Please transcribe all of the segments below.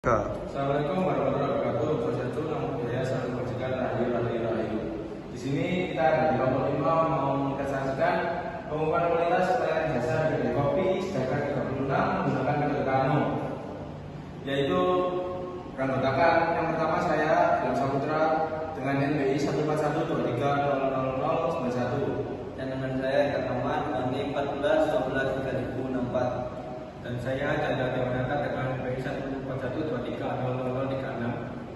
Assalamualaikum warahmatullahi wabarakatuh. Sosial nama budaya salam kebajikan rahayu. Di sini kita di kelompok 5 mau menyaksikan pengumuman kualitas pelayanan jasa kedai kopi Sejagat 36 menggunakan metode Kano, yaitu ranggotakan yang pertama saya Ilham Saputra dengan NBI 141230091 dan dengan saya Kataman NI 14 12 3064 dan saya Chandra Dewanata dengan NBI 141230036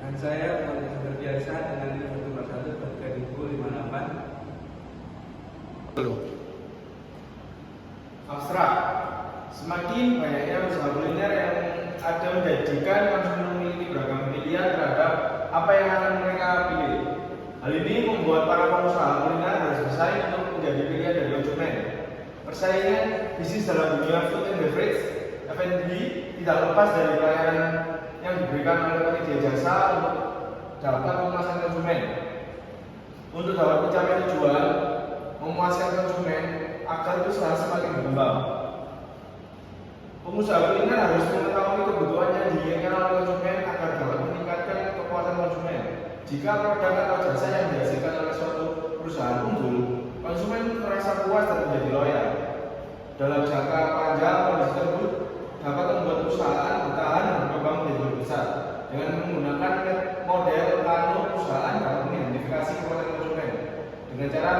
dan saya Muhammad Berbiasa dengan 141 3058. abstrak. Semakin banyaknya usaha kuliner yang ada menjadikan konsumen memiliki beragam pilihan terhadap apa yang akan mereka pilih. Hal ini membuat para pengusaha kuliner harus bersaing untuk menjadi pilihan dari konsumen. Persaingan bisnis dalam dunia food and beverage F&B tidak lepas dari pelayanan yang diberikan oleh penyedia jasa untuk dapat memuaskan konsumen. Untuk dapat mencapai tujuan memuaskan konsumen agar usaha semakin berkembang, pengusaha kuliner harus mengetahui kebutuhan yang diinginkan oleh konsumen agar dapat meningkatkan kepuasan konsumen. Jika produk atau jasa yang dihasilkan oleh suatu perusahaan unggul, konsumen merasa puas dan menjadi loyal. Dalam jangka panjang, kondisi tersebut dapat membuat perusahaan bertahan dan berkembang menjadi lebih besar. Dengan menggunakan model Kano, perusahaan dapat mengidentifikasi kepuasan konsumen dengan cara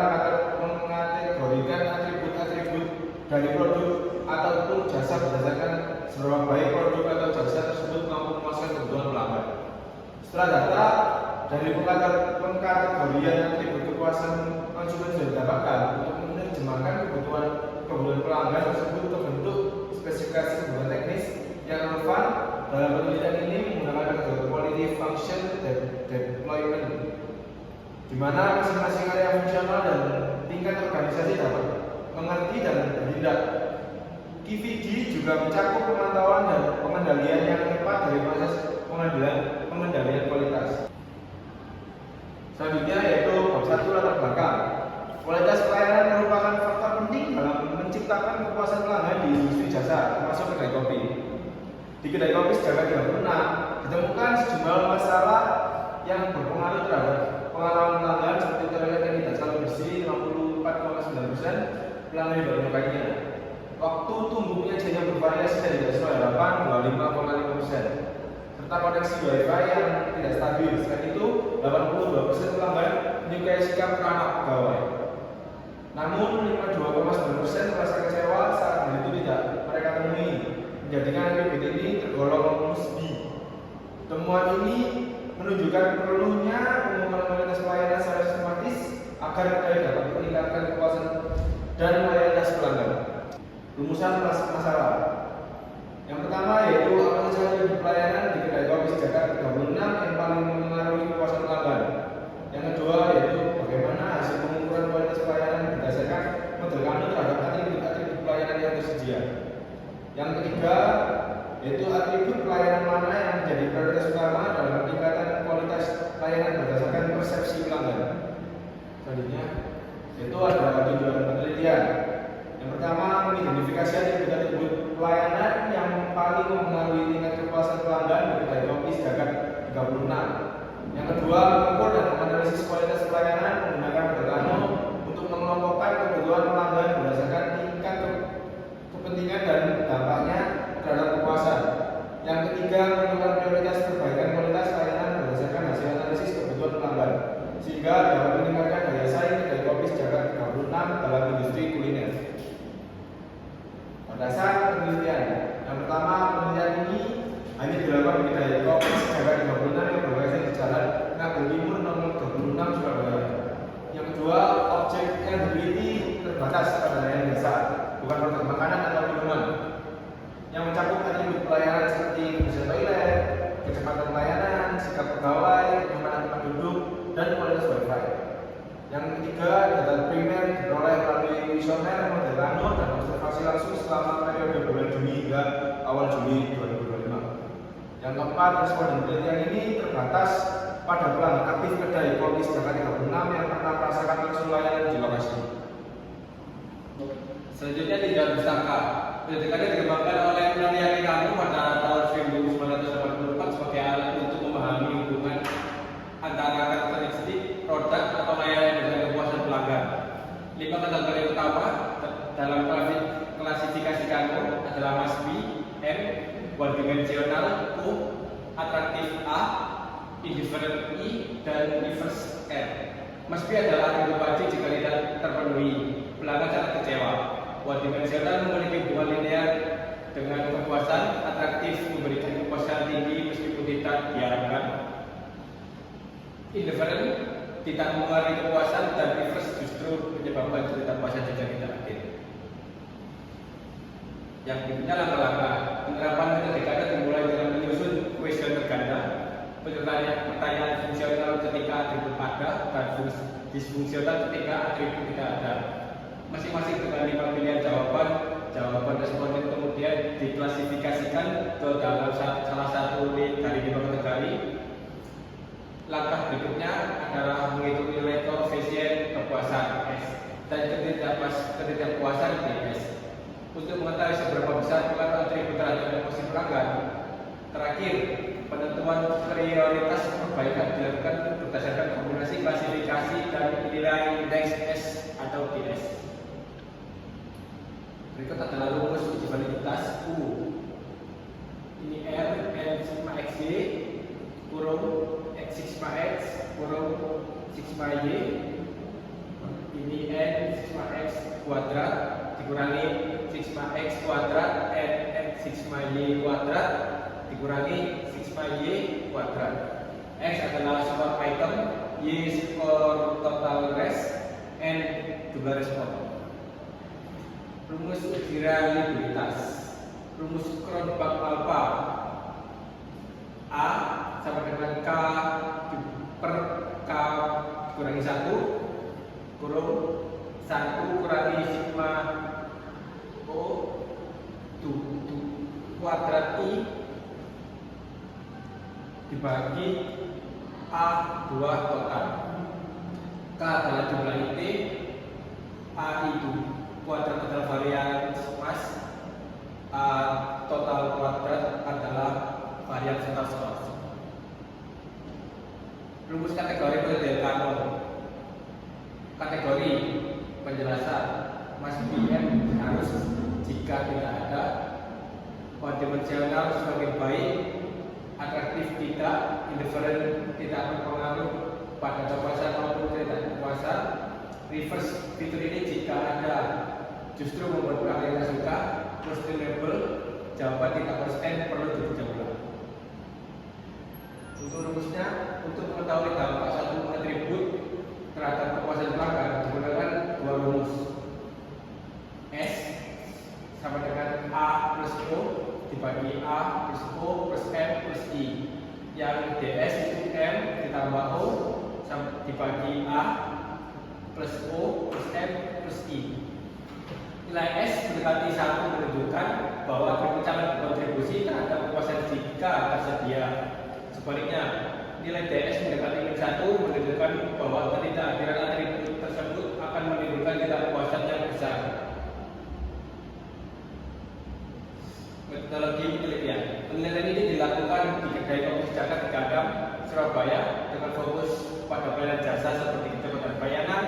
mengategorikan atribut-atribut dari produk ataupun jasa berdasarkan seberapa baik produk atau jasa tersebut mampu memuaskan kebutuhan pelanggan. Setelah data dari pengkategorian atribut kepuasan konsumen sudah didapatkan, untuk menerjemahkan kebutuhan pelanggan tersebut terbentuk spesifikasi kebutuhan teknis yang relevan. Dalam penelitian ini menggunakan metode quality function deployment, di mana masing-masing area fungsional dan tingkat organisasi dapat mengerti dan bertindak. KVD juga mencakup pemantauan dan pengendalian yang tepat dari proses pengendalian kualitas. Selanjutnya yaitu bab 1 latar belakang. Kualitas pelayanan merupakan faktor penting dalam menciptakan kepuasan pelanggan di industri jasa, termasuk kedai kopi. Di kedai kopi Sejagat 36 ditemukan sejumlah masalah yang berpengaruh terhadap pengalaman pelanggan, seperti toilet yang tidak selalu bersih 64,9%, pelanggan tidak menyukainya. Waktu tumbuhnya jaringan bervariasi dari sesuai harapan 25,5%, serta koneksi wifi yang tidak stabil. Selain itu, 82% pelanggan menyukai sikap ramah pegawai. Namun 52,9% merasa kecewa saat hal itu tidak mereka temui, menjadikan atribut ini tergolong musbi. Temuan ini menunjukkan perlunya pengumuman kualitas pelayanan secara sistematis agar kedai dapat meningkatkan kepuasan dan loyalitas pelanggan. Rumusan masalah. Yang pertama yaitu apa saja atribut pelayanan di kedai kopi Sejagat 36 yang paling mempengaruhi kepuasan pelanggan. Yang kedua yaitu bagaimana hasil pengukuran kualitas pelayanan berdasarkan model Kano terhadap atribut-atribut pelayanan yang tersedia. Yang ketiga yaitu atribut pelayanan mana yang menjadi prioritas utama dalam peningkatan kualitas pelayanan berdasarkan persepsi pelanggan. Selanjutnya yaitu ada tujuan penelitian. Yang pertama, mengidentifikasi atribut-atribut pelayanan yang paling mempengaruhi tingkat kepuasan pelanggan di kedai kopi Sejagat 36. Yang kedua, mengukur dan menganalisis kualitas pelayanan menggunakan metode Kano untuk mengelompokkan kebutuhan pelanggan berdasarkan tingkat kepentingan dan dampaknya terhadap kepuasan. Yang ketiga, menentukan prioritas perbaikan kualitas pelayanan berdasarkan hasil analisis kebutuhan pelanggan, sehingga dapat meningkatkan daya saing kedai kopi Sejagat 36 dalam industri kuliner. Berdasar penelitian, yang pertama, penelitian ini hanya dilakukan di kedai kopi Sejagat 36 yang berlokasi di Jalan Ngagel Timur nomor 26 Surabaya. Yang kedua, objek yang diteliti terbatas pada layanan jasa, bukan produk makanan atau minuman, yang mencakup atribut pelayanan seperti kebersihan toilet, kecepatan pelayanan, sikap pegawai, kenyamanan tempat duduk, dan kualitas wifi. Yang ketiga, data primer diperoleh melalui kuesioner model Kano dan observasi langsung selama periode bulan Juni hingga awal Juli 2025. Yang keempat, responden penelitian ini terbatas pada pelanggan aktif kedai kopi Sejagat 36 yang pernah merasakan langsung layanan di lokasi. Selanjutnya tidak disangka. Pendidikannya dikembangkan oleh penelitian Kano pada tahun 1984 indifferent I, dan reverse R. Must be adalah atribut wajib jika tidak terpenuhi. Pelanggan sangat kecewa. One dimensional memiliki hubungan linear dengan kepuasan, atraktif, memberikan kepuasan tinggi meskipun tidak diharapkan. Indifferent tidak mengalami kepuasan, dan reverse justru menyebabkan ketidakpuasan jika tidak adil. Yang berikutnya langkah-langkah penerapan metode ganda dimulai dengan menyusun kuesioner ganda, pertanyaan fungsional ketika atribut ada, dan disfungsional ketika atribut tidak ada. Masing-masing dengan 5 pilihan jawaban responden kemudian diklasifikasikan ke dalam salah satu dari 5 kategori. Langkah berikutnya adalah menghitung nilai koefisien kepuasan S dan ketidakpuasan DS. Untuk mengetahui seberapa besar pengaruh atribut terhadap emosi pelanggan, terakhir penentuan prioritas perbaikan dilakukan berdasarkan kombinasi klasifikasi dan nilai indeks S atau DS. Berikut adalah rumus uji validitas U. Ini R N sigma XY kurung X sigma X kurung sigma Y. Ini N sigma X kuadrat dikurangi sigma X kuadrat N sigma Y kuadrat dikurangi sigma Y kuadrat. X adalah skor item, Y skor total res, N jumlah respon. Rumus uji reliabilitas. Rumus Cronbach alpha. A sama dengan K per K kurangi 1 kurung 1 kurangi sigma O kuadrat I dibagi A2 total. K adalah jumlah inti, A itu kuadrat total varian mas, A total kuadrat adalah varian total source. Rumus kategori model Kano. Kategori penjelasan mas BM harus jika tidak ada, one dimensional semakin baik, atraktif tidak, indifferent tidak berpengaruh pada kepuasan maupun tidak kepuasan. Reverse fitur ini jika ada justru membuat pelanggan tidak suka. Questionable, jawaban tidak konsisten, perlu diuji ulang. Untuk rumusnya, untuk mengetahui dampak satu atribut terhadap kepuasan pelanggan digunakan dua rumus. S sama dengan A plus O dibagi A plus O plus M plus I. Yang DS itu M ditambah O dibagi A plus O plus M plus I. Nilai S mendekati 1 menunjukkan bahwa perbincangan berkontribusi terhadap kepuasan jika tersedia. Sebaliknya, nilai DS mendekati 1 menunjukkan bahwa ketidakhadiran atribut tersebut akan menimbulkan ketidakpuasan yang besar. Metodologi penelitian. Penelitian ini dilakukan di Kedai Kopi Sejagat di Gadang, Surabaya dengan fokus pada pelayanan jasa seperti kecepatan bayaran,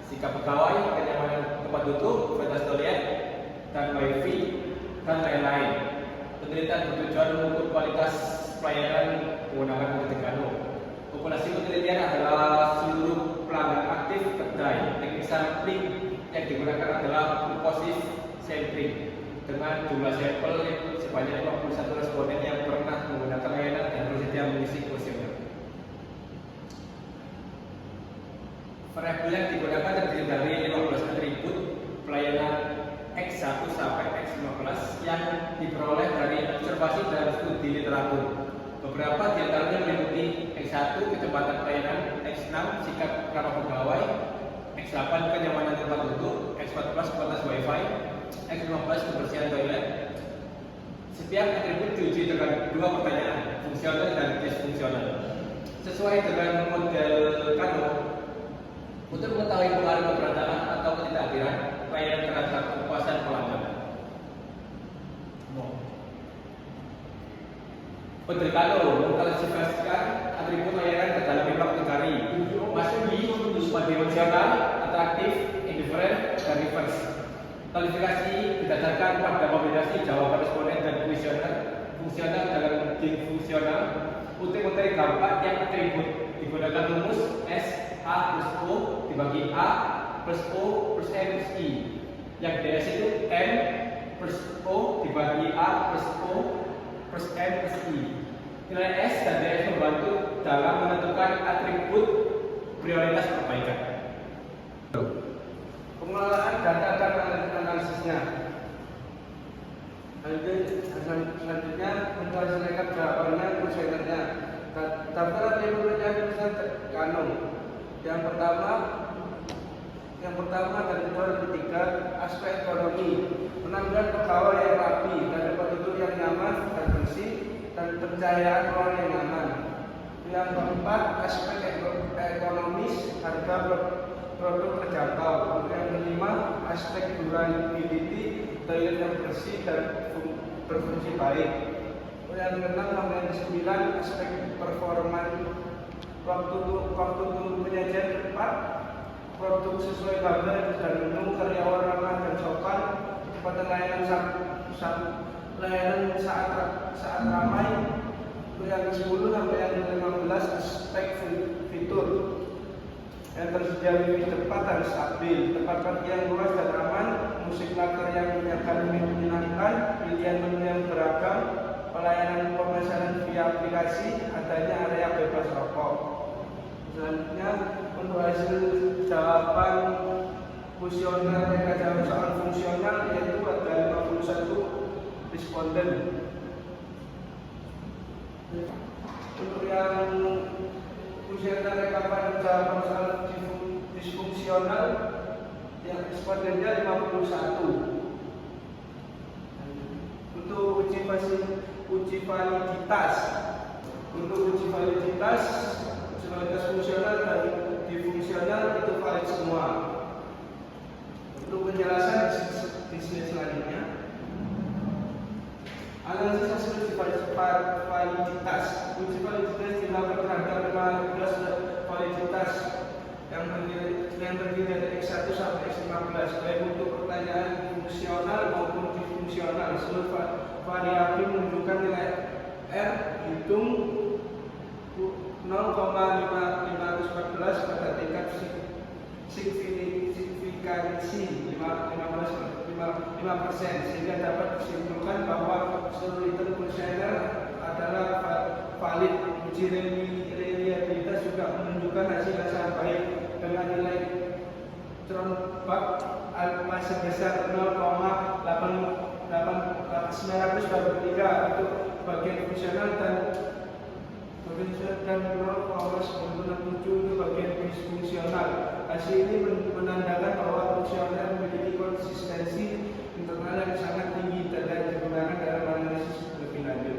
sikap pegawai, kenyamanan tempat duduk, fasilitas toilet, dan wifi, dan lain-lain. Penelitian bertujuan mengukur kualitas pelayanan menggunakan metode Kano. Populasi penelitian adalah seluruh pelanggan aktif kedai. Teknik sampling yang digunakan adalah purposive sampling dengan jumlah sampel sebanyak 51 responden yang pernah menggunakan layanan dan bersedia mengisi kuesioner. Variabel yang digunakan terdiri dari 15 atribut pelayanan X1 sampai X15 yang diperoleh dari observasi dan studi literatur. Beberapa di antaranya meliputi X1 kecepatan pelayanan, X6 sikap ramah pegawai, X8 kenyamanan tempat duduk, X14 kualitas WiFi, X15 kebersihan toilet. Setiap atribut diuji dengan dua pertanyaan, fungsional dan disfungsional. Sesuai dengan model Kano, untuk mengetahui pengaruh keberadaan atau ketidakhadiran pelayanan terhadap kepuasan pelanggan. Model Kano mengklasifikasikan atribut layanan ke dalam 5 kategori: masuk di dimensional, atraktif, indifferent, dan reverse. Klasifikasi berdasarkan pada kombinasi jawaban responden dan kuesioner fungsional dalam game fungsional untuk mencari dampak yang atribut digunakan rumus S A plus O dibagi A plus O plus M plus I, yang DS itu M plus O dibagi A plus O plus M plus I. Nilai S dan DS membantu dalam menentukan atribut prioritas perbaikan. Pengelolaan data dan analisisnya. Selanjutnya untuk hasil rekap jawabannya kuesionernya. Daftar atribut yang bisa terkandung. Yang pertama dan kedua dan ketiga, aspek ekonomi, penampilan pegawai yang rapi dan tempat tidur yang nyaman dan bersih dan pencahayaan ruang yang nyaman. Yang keempat, aspek ekonomis, harga produk terjangkau. Yang kelima, aspek durability, toilet yang bersih dan berfungsi baik. Yang keenam sampai yang kesembilan, aspek performa, waktu tunggu penyajian tepat, produk sesuai gambar dan menu, karyawan ramah dan sopan, kecepatan layanan saat ramai. Yang ke-10 sampai yang ke-15, aspek fitur. Yang tersedia wifi cepat dan stabil, tempat parkir yang luas dan aman, musik latar yang menyenangkan, pilihan menu yang beragam, pelayanan pemesanan via aplikasi, adanya area bebas rokok. Selanjutnya untuk hasil jawaban kuesioner mereka jawab soal fungsional, yaitu ada 51 responden. Untuk yang kuesioner rekapan jawaban soal disfungsional, yang respondennya 51. Untuk uji validitas, validitas fungsional dan difungsional itu valid semua. Untuk penjelasan di slide selanjutnya, analisis hasil validitas. Uji validitas dilakukan terhadap 15 validitas yang terdiri dari X1 sampai X15, baik untuk pertanyaan fungsional maupun difungsional. Seluruh variabel menunjukkan nilai R hitung 0,514 pada tingkat signifikansi 5%, sehingga dapat disimpulkan bahwa seluruh item kuesioner adalah valid. Uji reliabilitas juga menunjukkan hasil yang sangat baik dengan nilai Cronbach masih besar 0,923 untuk bagian fungsional dan 0,967 untuk bagian disfungsional. Hasil ini menandakan bahwa kuesioner memiliki konsistensi internal yang sangat tinggi dan digunakan dalam analisis lebih lanjut.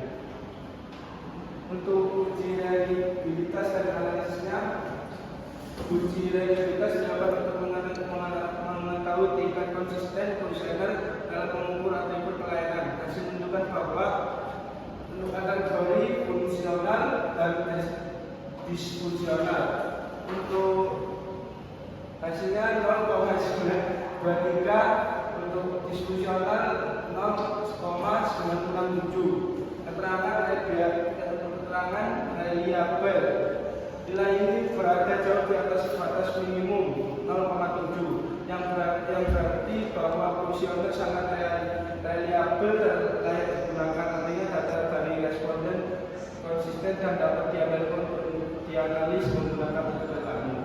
Untuk uji reliabilitas dan analisisnya, uji reliabilitas dapat untuk mengetahui tingkat konsisten kuesioner dalam mengukur atribut pelayanan. Hasil menunjukkan bahwa untuk kategori fungsional dan disfungsional, untuk hasilnya 0,923, untuk disfungsional 0,967. Keterangan reliabel, nilai ini berada jauh di atas batas minimum 0,7 yang berarti bahwa kuesioner sangat reliabel dan layak digunakan. Artinya data dari responden konsisten dan dapat dianalis menggunakan metode kami.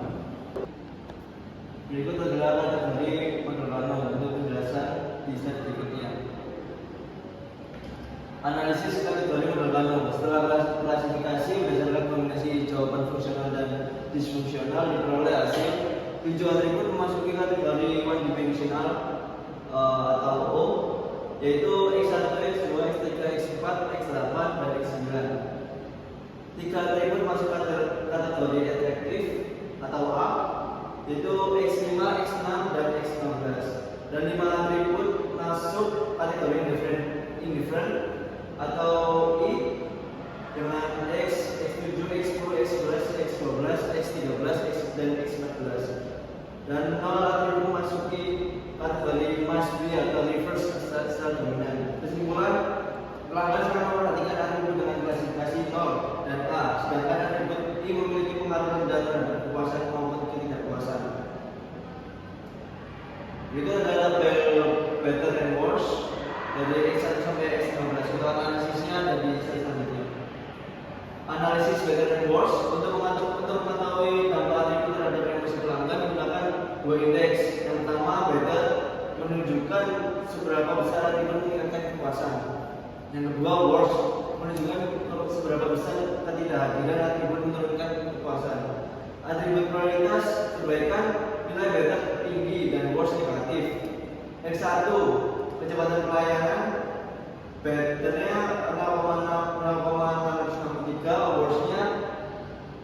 Berikut adalah kategori penerbangan untuk penjelasan di slide berikutnya. Analisis kategori penerbangan. Setelah klasifikasi berdasarkan kombinasi jawaban fungsional dan disfungsional, diperoleh hasil 7 atribut memasuki kategori one dimensional atau O, yaitu X1, X2, X3, X4, X8, dan X9. 3 atribut masuk kategori atraktif atau A, yaitu X5, X6, dan X16. Dan 5 atribut masuk kategori indifferent atau I dengan X, X7, X10, X11, X12, X13, X dan X14. Dan 0 atribut memasuki kategori must be atau reverse asal dominan. Kesimpulan, Pelanggan sangat memperhatikan atribut dengan klasifikasi 0 dan A, sedangkan atribut I memiliki pengaruh rendah terhadap kepuasan maupun ketidakpuasan. Itu adalah tabel better and worse dari X1 sampai X15. Untuk analisisnya ada di slide selanjutnya. Analisis better and worse untuk mengetahui dampak atribut terhadap emosi pelanggan menggunakan dua indeks. Yang pertama better menunjukkan seberapa besar atribut meningkatkan kepuasan. Yang kedua worse menunjukkan seberapa besar ketidakhadiran atribut menurunkan kepuasan. Atribut prioritas kebaikan nilai better tinggi dan worse negatif. X1 kecepatan pelayanan betternya 0,663, worse-nya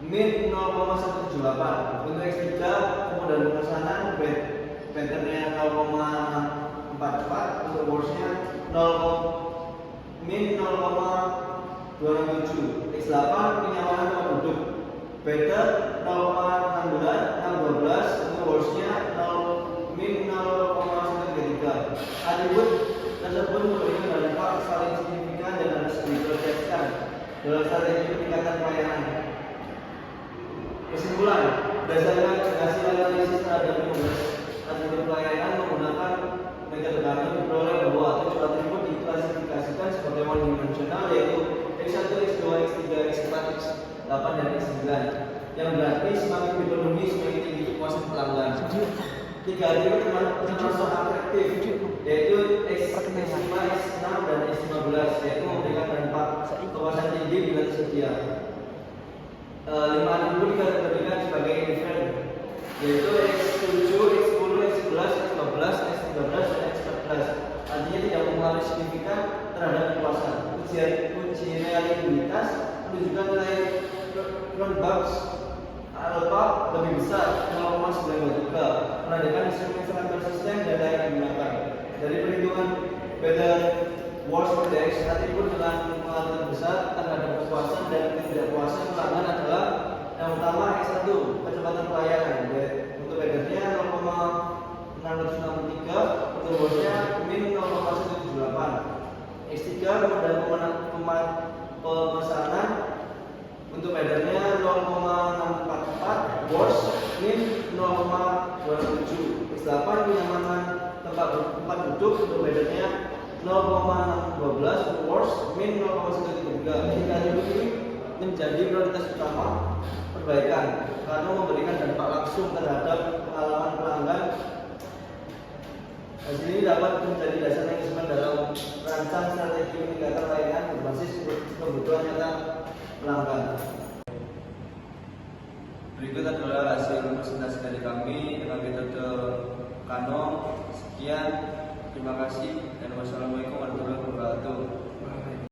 min 0,178. Untuk X3 kemudahan pemesanan betternya 0,44, untuk worse-nya min 0,267. X8 kenyamanan penduduk better 0,612, untuk worse-nya min 0,133. Atribut tersebut memberikan dampak saling signifikan dan harus diproseskan dalam strategi peningkatan pelayanan. Kesimpulan, berdasarkan hasil analisis terhadap 15 atribut pelayanan menggunakan metode kami diperoleh bahwa 7 atribut diklasifikasikan sebagai one-dimensional, yaitu X1, X2, X3, X4, X8, dan X9, yang berarti semakin dipenuhi semakin tinggi kepuasan pelanggan. 3 atribut termasuk atraktif, yaitu X5, X6, dan X15, yaitu memberikan dampak kepuasan tinggi bila tersedia. 5 atribut dikategorikan sebagai indifferent, yaitu X7, X10, X11, X12, X13, dan X14. Artinya tidak mempengaruhi signifikan terhadap kepuasan. Uji reliabilitas menunjukkan nilai roundbox alpha lebih besar 0,93, menandakan instrumen sangat konsisten dan layak digunakan. Dari perhitungan better worse index, atribut dengan pengaruh besar terhadap kepuasan dan ketidakpuasan pelanggan adalah yang pertama X1 kecepatan pelayanan, untuk betternya 0,663, untuk worse-nya min 0,178. X3 kemudahan pemesanan, untuk betternya 0,644, worse min 0,27. X8 kenyamanan tempat duduk, untuk betternya 0,612, worse min 0,133. Jika ini menjadi prioritas utama perbaikan karena memberikan dampak langsung terhadap pengalaman pelanggan. Hasil ini dapat menjadi dasar manajemen dalam merancang strategi peningkatan layanan berbasis kebutuhan nyata pelanggan. Berikut adalah hasil presentasi dari kami dengan metode Kano. Sekian, terima kasih, dan wassalamualaikum warahmatullahi wabarakatuh.